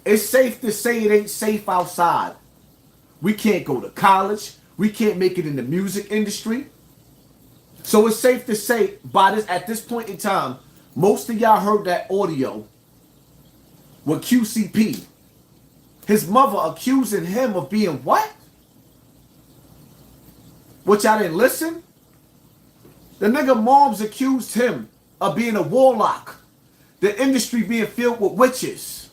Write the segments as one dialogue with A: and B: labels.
A: It's safe to say it ain't safe outside. We can't go to college. We can't make it in the music industry. So it's safe to say at this point in time, most of y'all heard that audio with QCP. His mother accusing him of being what? Which y'all didn't listen? The nigga moms accused him of being a warlock. The industry being filled with witches.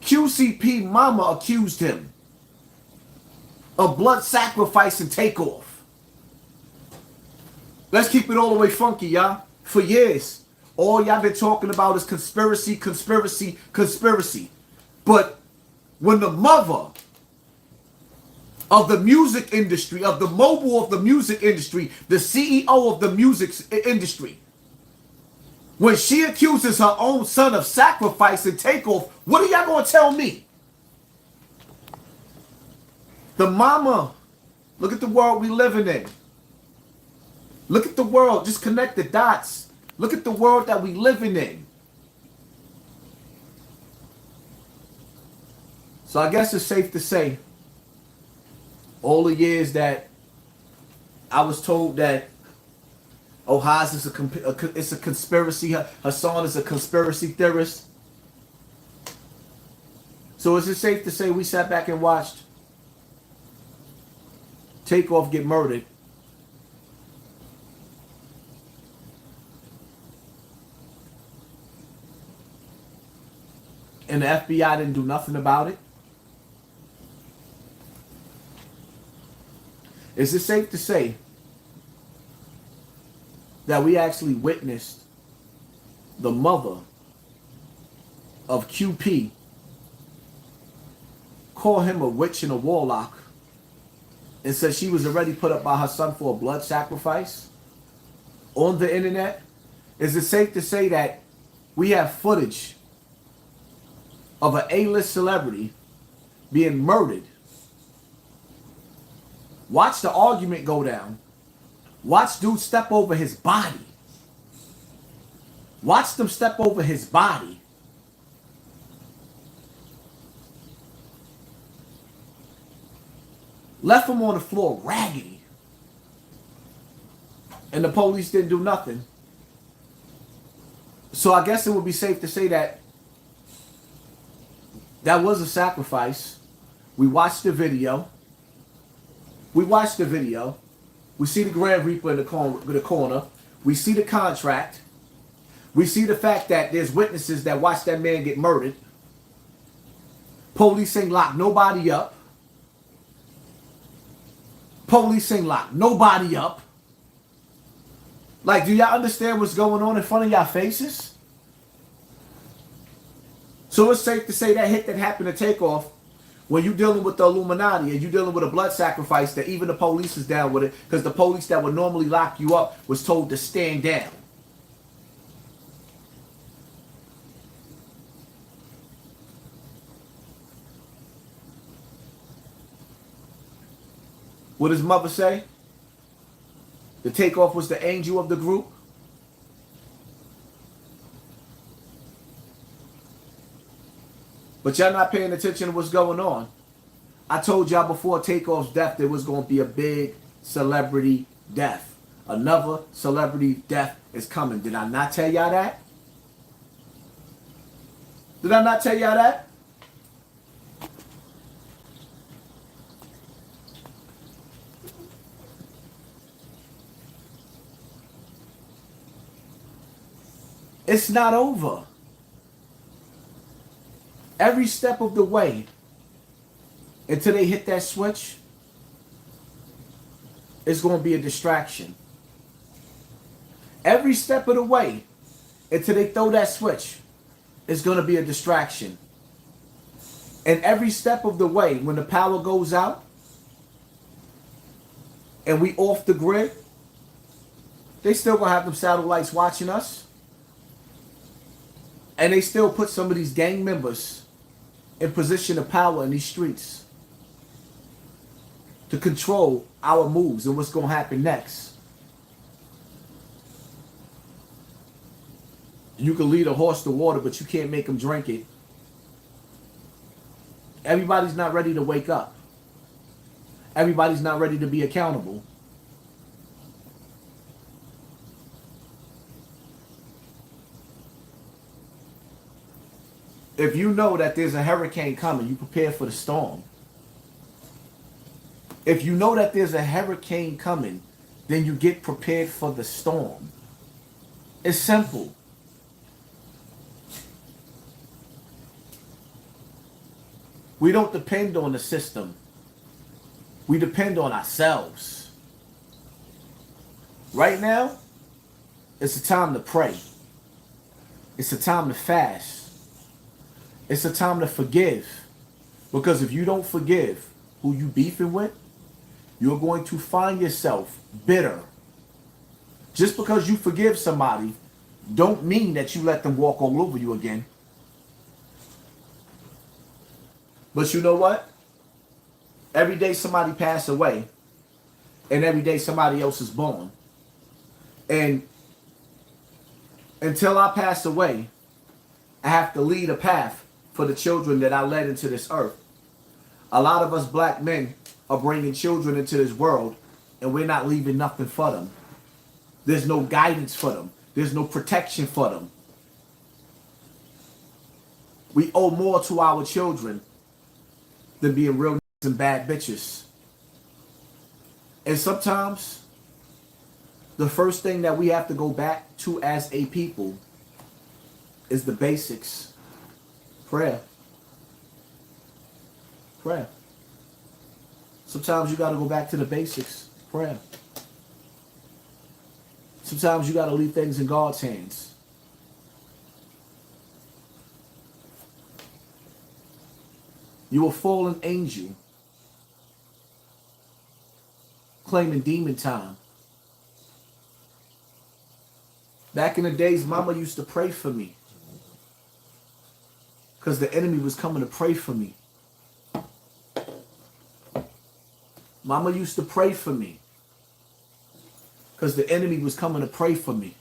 A: QCP mama accused him of blood sacrifice and takeoff. Let's keep it all the way funky, y'all. For years, all y'all been talking about is conspiracy, conspiracy, conspiracy. But when the mother of the music industry, of the mogul of the music industry, the CEO of the music industry, when she accuses her own son of sacrifice and takeoff, what are y'all going to tell me? The mama, look at the world we living in. Look at the world, just connect the dots. Look at the world that we living in. So I guess it's safe to say, all the years that I was told that Haas is it's a conspiracy, Hassan is a conspiracy theorist. So is it safe to say we sat back and watched TAKEOFF get murdered? And the FBI didn't do nothing about it? Is it safe to say that we actually witnessed the mother of QP call him a witch and a warlock and said she was already put up by her son for a blood sacrifice on the internet? Is it safe to say that we have footage of an A-list celebrity being murdered? Watch the argument go down. Watch dude step over his body. Watch them step over his body. Left him on the floor raggedy. And the police didn't do nothing. So I guess it would be safe to say that that was a sacrifice. We watched the video. We watched the video. We see the Grand Reaper in the corner. We see the contract. We see the fact that there's witnesses that watched that man get murdered. Police ain't locked nobody up. Police ain't locked nobody up. Like, do y'all understand what's going on in front of y'all faces? So it's safe to say that hit that happened to TAKEOFF, when you're dealing with the Illuminati and you're dealing with a blood sacrifice, that even the police is down with it, because the police that would normally lock you up was told to stand down. What does mother say? The TAKEOFF was the angel of the group. But y'all not paying attention to what's going on. I told y'all before TAKEOFF's death there was going to be a big celebrity death. Another celebrity death is coming. Did I not tell y'all that? Did I not tell y'all that? It's not over. Every step of the way, until they hit that switch, it's going to be a distraction. Every step of the way, until they throw that switch, it's going to be a distraction. And every step of the way, when the power goes out, and we off the grid, they still going to have them satellites watching us. And they still put some of these gang members in position of power in these streets to control our moves and what's going to happen next. You can lead a horse to water, but you can't make him drink it. Everybody's not ready to wake up. Everybody's not ready to be accountable. If you know that there's a hurricane coming, you prepare for the storm. If you know that there's a hurricane coming, then you get prepared for the storm. It's simple. We don't depend on the system. We depend on ourselves. Right now, it's a time to pray. It's a time to fast. It's a time to forgive. Because if you don't forgive who you beefing with, you're going to find yourself bitter. Just because you forgive somebody, don't mean that you let them walk all over you again. But you know what? Every day somebody passes away, and every day somebody else is born. And until I pass away, I have to lead a path for the children that I led into this earth. A lot of us black men are bringing children into this world, and we're not leaving nothing for them. There's no guidance for them. There's no protection for them. We owe more to our children than being real and bad bitches. And sometimes the first thing that we have to go back to as a people is the basics. Prayer. Prayer. Sometimes you got to go back to the basics. Prayer. Sometimes you got to leave things in God's hands. You a fallen angel claiming demon time. Back in the days, Mama used to pray for me because the enemy was coming to pray for me. Mama used to pray for me because the enemy was coming to pray for me.